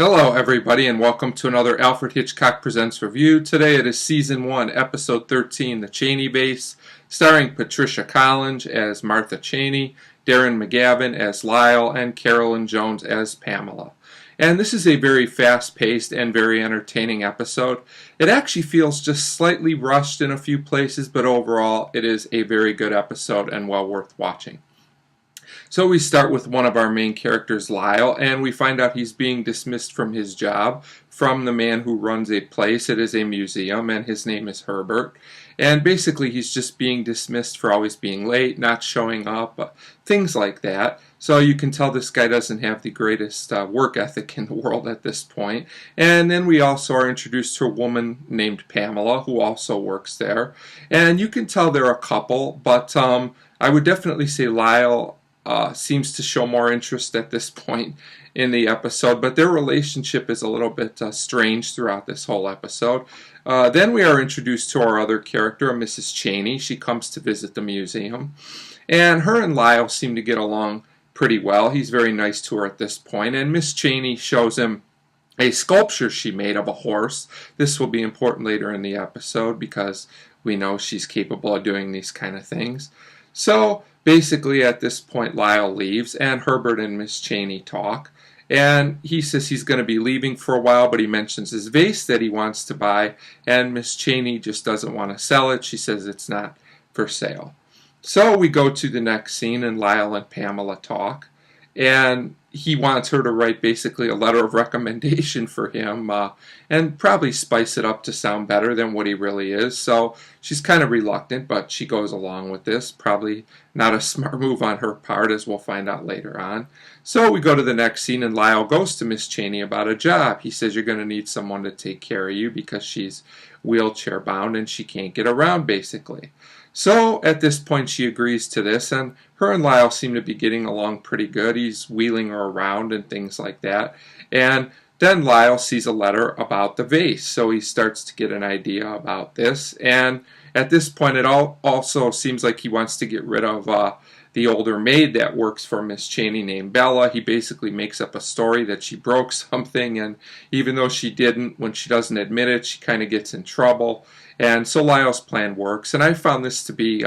Hello, everybody, and welcome to another Alfred Hitchcock Presents review. Today it is Season 1, Episode 13, The Cheney Vase, starring Patricia Collinge as Martha Cheney, Darren McGavin as Lyle, and Carolyn Jones as Pamela. And this is a very fast-paced and very entertaining episode. It actually feels just slightly rushed in a few places, but overall it is a very good episode and well worth watching. So we start with one of our main characters, Lyle, and we find out he's being dismissed from his job from the man who runs a place. It is a museum, and his name is Herbert. And basically he's just being dismissed for always being late, not showing up, things like that. So you can tell this guy doesn't have the greatest work ethic in the world at this point. And then we also are introduced to a woman named Pamela who also works there. And you can tell they're a couple, but I would definitely say Lyle seems to show more interest at this point in the episode, but their relationship is a little bit strange throughout this whole episode. Then we are introduced to our other character, Mrs. Cheney. She comes to visit the museum, and her and Lyle seem to get along pretty well. He's very nice to her at this point, and Miss Cheney shows him a sculpture she made of a horse. This will be important later in the episode because we know she's capable of doing these kind of things. So basically at this point Lyle leaves and Herbert and Miss Cheney talk, and he says he's going to be leaving for a while, but he mentions his vase that he wants to buy, and Miss Cheney just doesn't want to sell it. She says it's not for sale. So we go to the next scene and Lyle and Pamela talk, and he wants her to write basically a letter of recommendation for him and probably spice it up to sound better than what he really is. So she's kind of reluctant, but she goes along with this. Probably not a smart move on her part, as we'll find out later on. So we go to the next scene and Lyle goes to Miss Cheney about a job. He says you're going to need someone to take care of you because she's wheelchair bound and she can't get around basically. So at this point she agrees to this, and her and Lyle seem to be getting along pretty good. He's wheeling her around and things like that. And then Lyle sees a letter about the vase, so he starts to get an idea about this. And at this point it also seems like he wants to get rid of the older maid that works for Miss Cheney named Bella. He basically makes up a story that she broke something, and even though she didn't, when she doesn't admit it, she kind of gets in trouble. And so Lyle's plan works, and I found this to be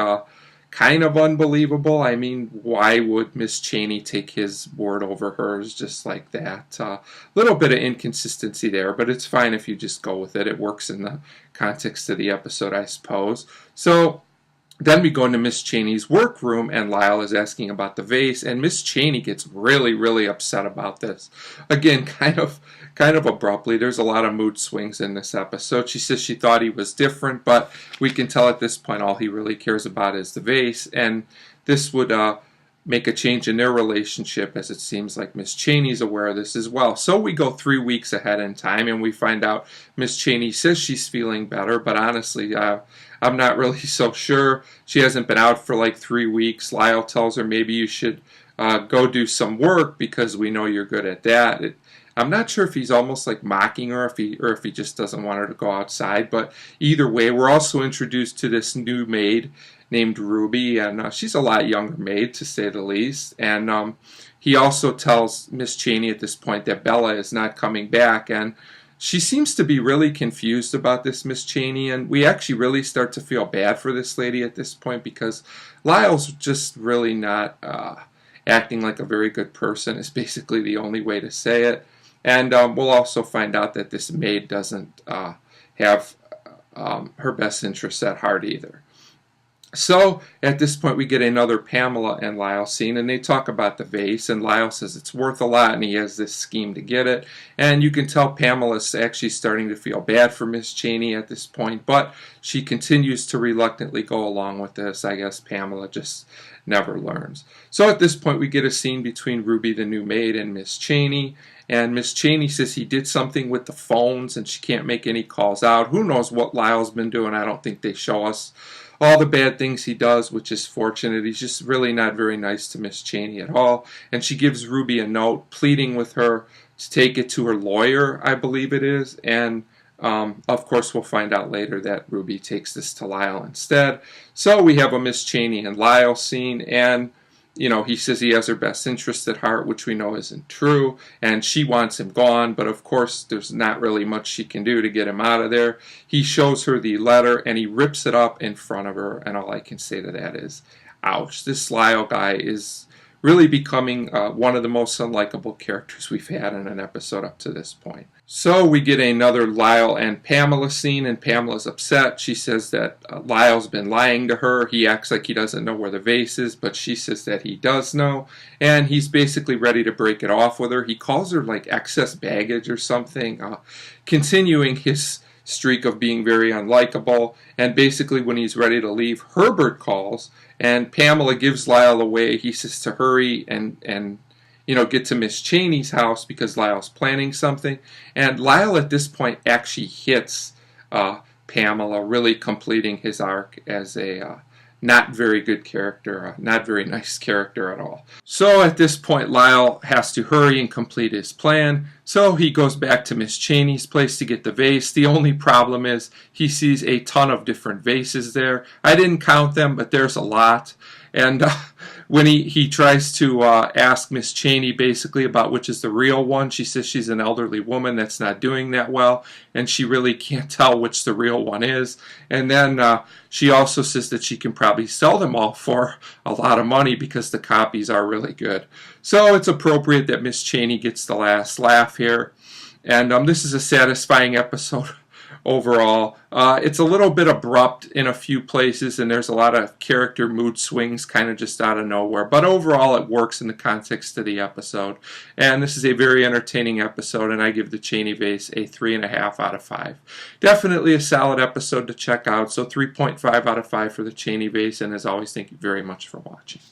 kind of unbelievable. I mean, why would Miss Cheney take his word over hers just like that? A little bit of inconsistency there, but it's fine if you just go with it. It works in the context of the episode, I suppose. So then we go into Miss Cheney's workroom, and Lyle is asking about the vase, and Miss Cheney gets really, really upset about this. Again, kind of abruptly. There's a lot of mood swings in this episode. She says she thought he was different, but we can tell at this point all he really cares about is the vase, and this would make a change in their relationship, as it seems like Miss Cheney's aware of this as well. So we go 3 weeks ahead in time, and we find out Miss Cheney says she's feeling better, but honestly, I'm not really so sure. She hasn't been out for like 3 weeks. Lyle tells her maybe you should go do some work because we know you're good at that. I'm not sure if he's almost like mocking her or if he just doesn't want her to go outside, but either way, we're also introduced to this new maid named Ruby, and she's a lot younger maid, to say the least. And he also tells Miss Cheney at this point that Bella is not coming back, and she seems to be really confused about this Miss Cheney, and we actually really start to feel bad for this lady at this point because Lyle's just really not acting like a very good person is basically the only way to say it. And we'll also find out that this maid doesn't have her best interests at heart either. So at this point we get another Pamela and Lyle scene, and they talk about the vase, and Lyle says it's worth a lot and he has this scheme to get it. And you can tell Pamela's actually starting to feel bad for Miss Cheney at this point, but she continues to reluctantly go along with this. I guess Pamela just never learns. So at this point we get a scene between Ruby the new maid and Miss Cheney, and Miss Cheney says he did something with the phones and she can't make any calls out. Who knows what Lyle's been doing? I don't think they show us all the bad things he does, which is fortunate. He's just really not very nice to Miss Cheney at all. And she gives Ruby a note pleading with her to take it to her lawyer, I believe it is. And of course we'll find out later that Ruby takes this to Lyle instead. So we have a Miss Cheney and Lyle scene, and he says he has her best interest at heart, which we know isn't true, and she wants him gone, but of course there's not really much she can do to get him out of there. He shows her the letter, and he rips it up in front of her, and all I can say to that is, ouch. This Lyle guy is really becoming one of the most unlikable characters we've had in an episode up to this point. So we get another Lyle and Pamela scene, and Pamela's upset. She says that Lyle's been lying to her. He acts like he doesn't know where the vase is, but she says that he does know, and he's basically ready to break it off with her. He calls her like excess baggage or something, continuing his streak of being very unlikable. And basically when he's ready to leave, Herbert calls, and Pamela gives Lyle away. He says to hurry and get to Miss Cheney's house because Lyle's planning something. And Lyle at this point actually hits Pamela, really completing his arc as a not very good character, not very nice character at all. So at this point, Lyle has to hurry and complete his plan. So he goes back to Miss Cheney's place to get the vase. The only problem is he sees a ton of different vases there. I didn't count them, but there's a lot. And when he tries to ask Miss Cheney basically about which is the real one, she says she's an elderly woman that's not doing that well, and she really can't tell which the real one is. And then she also says that she can probably sell them all for a lot of money because the copies are really good. So it's appropriate that Miss Cheney gets the last laugh here. And this is a satisfying episode overall. It's a little bit abrupt in a few places, and there's a lot of character mood swings kind of just out of nowhere. But overall, it works in the context of the episode. And this is a very entertaining episode, and I give the Cheney Vase a 3.5 out of 5. Definitely a solid episode to check out, so 3.5 out of 5 for the Cheney Vase, and as always, thank you very much for watching.